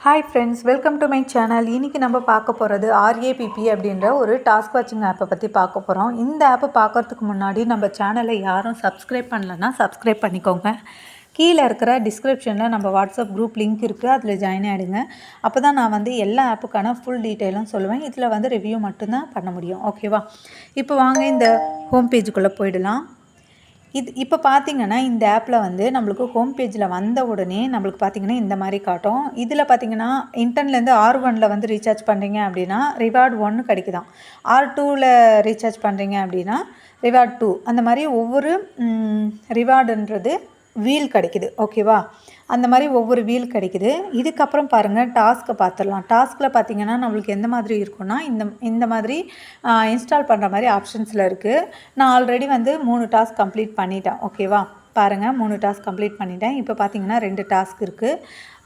Hi friends, welcome to my channel. இன்றைக்கி நம்ம பார்க்க போகிறது RAPP அப்படின்ற ஒரு டாஸ்க் வாட்சிங் ஆப்பை பற்றி பார்க்க போகிறோம். இந்த ஆப்பை பார்க்குறதுக்கு முன்னாடி நம்ம சேனலை யாரும் சப்ஸ்கிரைப் பண்ணலன்னா சப்ஸ்கிரைப் பண்ணிக்கோங்க. கீழே இருக்கிற டிஸ்கிரிப்ஷனில் நம்ம வாட்ஸ்அப் குரூப் லிங்க் இருக்குது, அதில் ஜாயின் ஆகிடுங்க. அப்போ தான் நான் எல்லா ஆப்புக்கான ஃபுல் டீட்டெயிலும் சொல்லுவேன். இதில் ரிவ்யூ மட்டும்தான் பண்ண முடியும். ஓகேவா? இப்போ வாங்க இந்த ஹோம் பேஜுக்குள்ளே போயிடலாம். இப்போ பார்த்திங்கன்னா இந்த ஆப்பில் நம்மளுக்கு ஹோம் பேஜில் வந்த உடனே நம்மளுக்கு பார்த்திங்கன்னா இந்த மாதிரி காட்டும். இதில் பார்த்திங்கன்னா இன்டர்ன்லேருந்து R1 ரீசார்ஜ் பண்ணுறீங்க அப்படின்னா ரிவார்டு 1 கிடைக்குதான். R2 ரீசார்ஜ் பண்ணுறீங்க அப்படின்னா ரிவார்டு 2. அந்த மாதிரி ஒவ்வொரு ரிவார்டுன்றது வீல் கிடைக்குது. ஓகேவா? அந்த மாதிரி ஒவ்வொரு வீல் கிடைக்குது. இதுக்கப்புறம் பாருங்கள், டாஸ்க்கை பார்த்துடலாம். டாஸ்கில் பார்த்திங்கன்னா நம்மளுக்கு எந்த மாதிரி இருக்குன்னா இந்த மாதிரி இன்ஸ்டால் பண்ணுற மாதிரி ஆப்ஷன்ஸில் இருக்குது. நான் ஆல்ரெடி 3 டாஸ்க் கம்ப்ளீட் பண்ணிட்டேன். ஓகேவா? பாருங்கள், 3 டாஸ்க் கம்ப்ளீட் பண்ணிட்டேன். இப்போ பார்த்திங்கன்னா 2 டாஸ்க் இருக்குது.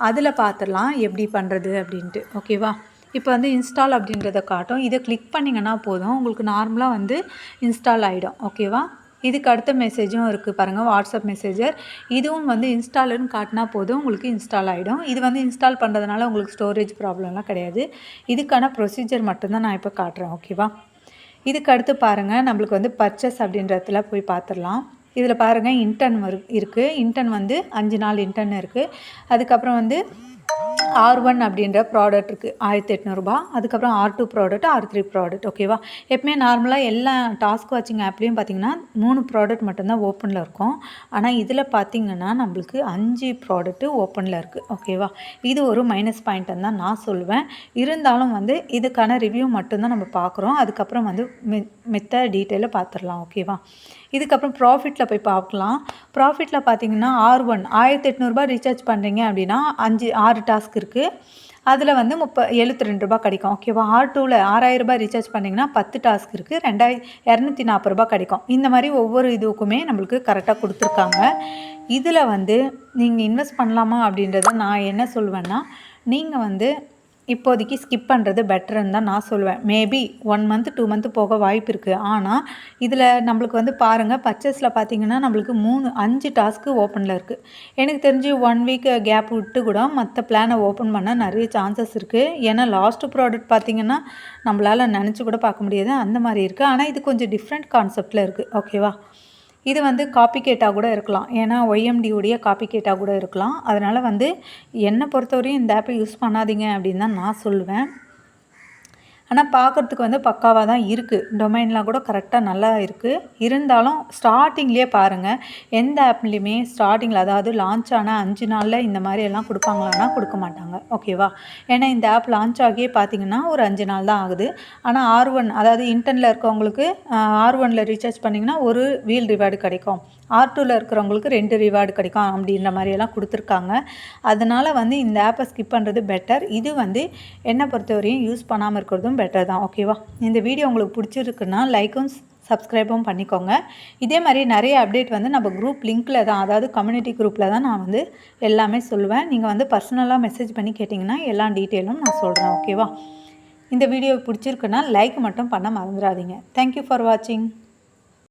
அதில் பார்த்துடலாம் எப்படி பண்ணுறது அப்படின்ட்டு. ஓகேவா? இப்போ இன்ஸ்டால் அப்படின்றத காட்டும். இதை கிளிக் பண்ணிங்கன்னா போதும், உங்களுக்கு நார்மலாக இன்ஸ்டால் ஆகிடும். ஓகேவா? இதுக்கு அடுத்த மெசேஜும் இருக்குது பாருங்கள், வாட்ஸ்அப் மெசேஜர். இதுவும் இன்ஸ்டாலுன்னு காட்டினா போதும், உங்களுக்கு இன்ஸ்டால் ஆகிடும். இது இன்ஸ்டால் பண்ணுறதுனால உங்களுக்கு ஸ்டோரேஜ் ப்ராப்ளம்லாம் கிடையாது. இதுக்கான ப்ரொசீஜர் மட்டும்தான் நான் இப்போ காட்டுறேன். ஓகேவா? இதுக்கு அடுத்து பாருங்கள், நம்மளுக்கு பர்ச்சேஸ் அப்படின்றதுல போய் பார்த்துடலாம். இதில் பாருங்கள், இன்டர்ன் இருக்குது. இன்டர்ன் 5 நாள் இன்டர்ன் இருக்குது. அதுக்கப்புறம் R1 அப்படின்ற ப்ராடக்ட் இருக்குது, 1800 ரூபா. அதுக்கப்புறம் R2 ப்ராடக்ட், R3 ப்ராடக்ட். ஓகேவா? எப்பவுமே நார்மலாக எல்லா டாஸ்க் வாட்சிங் ஆப்லேயும் பார்த்திங்கன்னா 3 ப்ராடக்ட் மட்டும்தான் ஓப்பனில் இருக்கும். ஆனால் இதில் பார்த்திங்கன்னா நம்மளுக்கு 5 ப்ராடக்ட்டு ஓப்பனில் இருக்குது. ஓகேவா? இது ஒரு மைனஸ் பாயிண்ட்டுன்னு தான் நான் சொல்லுவேன். இருந்தாலும் இதுக்கான ரிவ்யூ மட்டும்தான் நம்ம பார்க்குறோம். அதுக்கப்புறம் மித்த டீட்டெயிலை பார்த்துடலாம். ஓகேவா? இதுக்கப்புறம் ப்ராஃபிட்டில் போய் பார்க்கலாம். ப்ராஃபிட்டில் பார்த்திங்கன்னா R1 1800 ரூபா ரீசார்ஜ் பண்ணுறீங்க அப்படின்னா 6 டாஸ்க் இருக்குது. அதில் 72 ரூபா கிடைக்கும். ஓகேவா? R2 6000 ரூபாய் ரீசார்ஜ் பண்ணிங்கன்னா 10 டாஸ்க் இருக்குது, 2240 ரூபா கிடைக்கும். இந்த மாதிரி ஒவ்வொரு இதுக்குமே நம்மளுக்கு கரெக்டாக கொடுத்துருக்காங்க. இதில் நீங்கள் இன்வெஸ்ட் பண்ணலாமா அப்படின்றத நான் என்ன சொல்லுவேன்னா, நீங்கள் இப்போதைக்கு ஸ்கிப் பண்ணுறது பெட்டர்ன்னு தான் நான் சொல்லுவேன். மேபி 1 மந்த் 2 மந்த் போக வாய்ப்பு இருக்குது. ஆனால் இதில் நம்மளுக்கு பாருங்கள், பர்ச்சேஸில் பார்த்திங்கன்னா நம்மளுக்கு 5 டாஸ்க்கு ஓப்பனில் இருக்குது. எனக்கு தெரிஞ்சு 1 வீக் கேப் விட்டு கூட மற்ற பிளானை ஓப்பன் பண்ண நிறைய சான்சஸ் இருக்குது. ஏன்னா லாஸ்ட் ப்ராடக்ட் பார்த்திங்கன்னா நம்மளால் நினச்சி கூட பார்க்க முடியாது, அந்த மாதிரி இருக்குது. ஆனால் இது கொஞ்சம் டிஃப்ரெண்ட் கான்செப்டில் இருக்குது. ஓகேவா? இது காப்பி கேட்டால் கூட இருக்கலாம். ஏன்னா OMDயுடைய காப்பி கேட்டால் கூட இருக்கலாம். அதனால் என்னை பொறுத்தவரையும் இந்த ஆப்பை யூஸ் பண்ணாதீங்க அப்படின்னு தான் நான் சொல்லுவேன். ஆனால் பார்க்குறதுக்கு பக்காவாக தான் இருக்குது. டொமைன்லாம் கூட கரெக்டாக நல்லா இருக்குது. இருந்தாலும் ஸ்டார்டிங்லேயே பாருங்கள், எந்த ஆப்லேயுமே ஸ்டார்டிங்கில், அதாவது லான்ச் ஆனால் 5 நாளில் இந்த மாதிரி எல்லாம் கொடுப்பாங்களான்னா கொடுக்க மாட்டாங்க. ஓகேவா? ஏன்னா இந்த ஆப் லான்ச் ஆகியே பார்த்திங்கன்னா ஒரு 5 நாள் தான் ஆகுது. ஆனால் R1, அதாவது இன்டர்னில் இருக்கவங்களுக்கு R1 ரீசார்ஜ் பண்ணிங்கன்னா ஒரு வீல் ரிவார்டு கிடைக்கும். R2 இருக்கிறவங்களுக்கு 2 ரிவார்டு கிடைக்கும் அப்படின்ற மாதிரியெல்லாம் கொடுத்துருக்காங்க. அதனால் இந்த ஆப்பை ஸ்கிப் பண்ணுறது பெட்டர். இது என்னை பொறுத்தவரையும் யூஸ் பண்ணாமல் இருக்கிறதும் பெட்டர் தான். ஓகேவா? இந்த வீடியோ உங்களுக்கு பிடிச்சிருக்குன்னா லைக்கும் சப்ஸ்கிரைபும் பண்ணிக்கோங்க. இதே மாதிரி நிறைய அப்டேட் நம்ம குரூப் லிங்க்கில் தான், அதாவது கம்யூனிட்டி குரூப்பில் தான் நான் எல்லாமே சொல்லுவேன். நீங்கள் பர்சனலாக மெசேஜ் பண்ணி கேட்டிங்கன்னா எல்லா டீட்டெயிலும் நான் சொல்கிறேன். ஓகேவா? இந்த வீடியோ பிடிச்சிருக்குன்னா லைக் மட்டும் பண்ண மறந்துடாதீங்க. தேங்க்யூ ஃபார் வாட்சிங்.